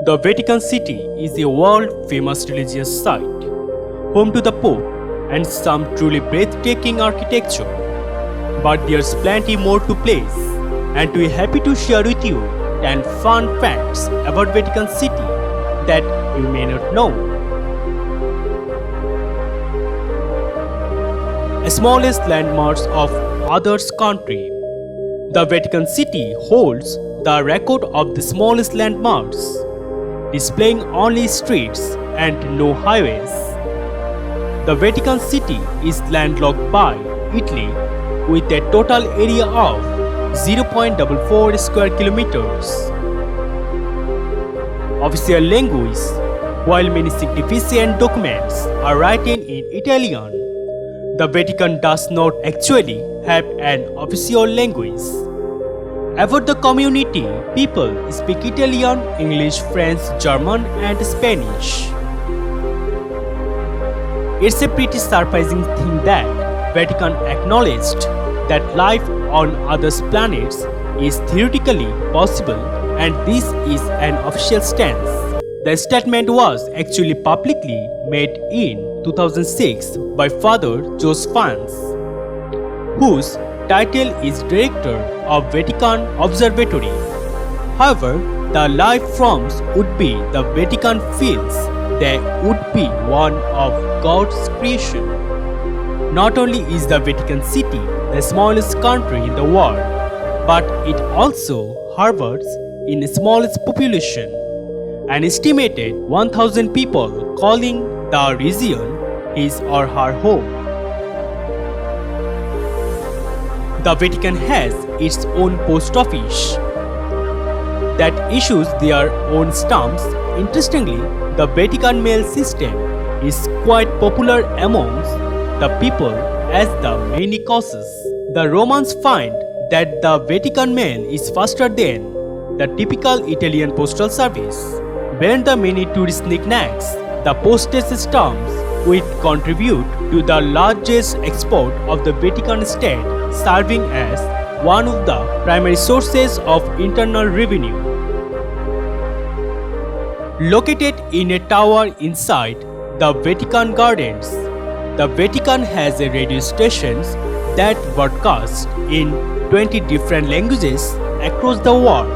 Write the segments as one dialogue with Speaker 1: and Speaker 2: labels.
Speaker 1: The Vatican City is a world-famous religious site, home to the Pope and some truly breathtaking architecture. But there's plenty more to place, and we're happy to share with you 10 fun facts about Vatican City that you may not know. Smallest landmarks of others country. The Vatican City holds the record of the smallest landmarks, displaying only streets and no highways. The Vatican City is landlocked by Italy with a total area of 0.44 square kilometers. Official language. While many significant documents are written in Italian, the Vatican does not actually have an official language. About the community, people speak Italian, English, French, German, and Spanish. It's a pretty surprising thing that Vatican acknowledged that life on other planets is theoretically possible, and this is an official stance. The statement was actually publicly made in 2006 by Father Jose Fans, whose title is Director of Vatican Observatory. However, the life forms would be the Vatican feels they would be one of God's creation. Not only is the Vatican City the smallest country in the world, but it also harbors in the smallest population, an estimated 1,000 people calling the region his or her home. The Vatican has its own post office that issues their own stamps. Interestingly, the Vatican mail system is quite popular amongst the people as the many causes. The Romans find that the Vatican mail is faster than the typical Italian postal service. Beyond the many tourist knickknacks, the postage stamps would contribute to the largest export of the Vatican state, serving as one of the primary sources of internal revenue. Located in a tower inside the Vatican Gardens, the Vatican has a radio stations that broadcast in 20 different languages across the world.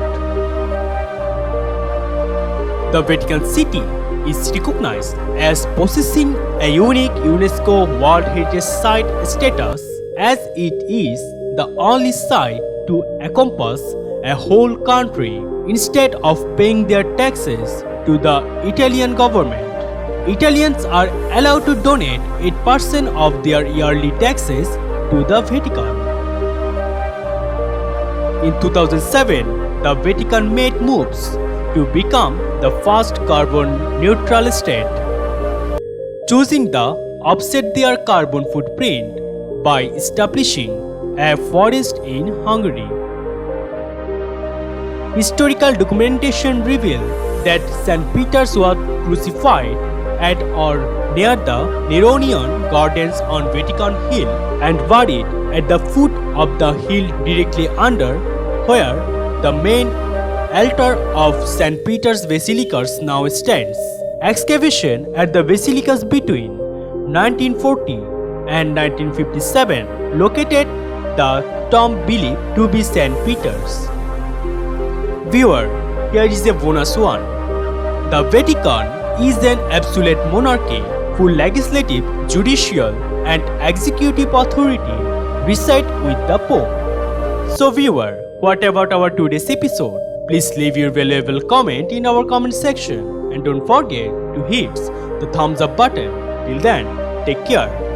Speaker 1: The Vatican City is recognized as possessing a unique UNESCO World Heritage Site status, as it is the only site to encompass a whole country instead of paying their taxes to the Italian government. Italians are allowed to donate 8% of their yearly taxes to the Vatican. In 2007, the Vatican made moves to become the first carbon neutral state, choosing to offset their carbon footprint by establishing a forest in Hungary. Historical documentation revealed that St. Peter was crucified at or near the Neronian Gardens on Vatican Hill and buried at the foot of the hill directly under where the main altar of St. Peter's Basilica now stands. Excavation at the basilicas between 1940 and 1957 located the tomb believed to be St. Peter's. Viewer, here is a bonus one. The Vatican is an absolute monarchy. Full legislative, judicial, and executive authority reside with the Pope. So viewer, what about our today's episode? Please leave your valuable comment in our comment section and don't forget to hit the thumbs up button. Till then, take care.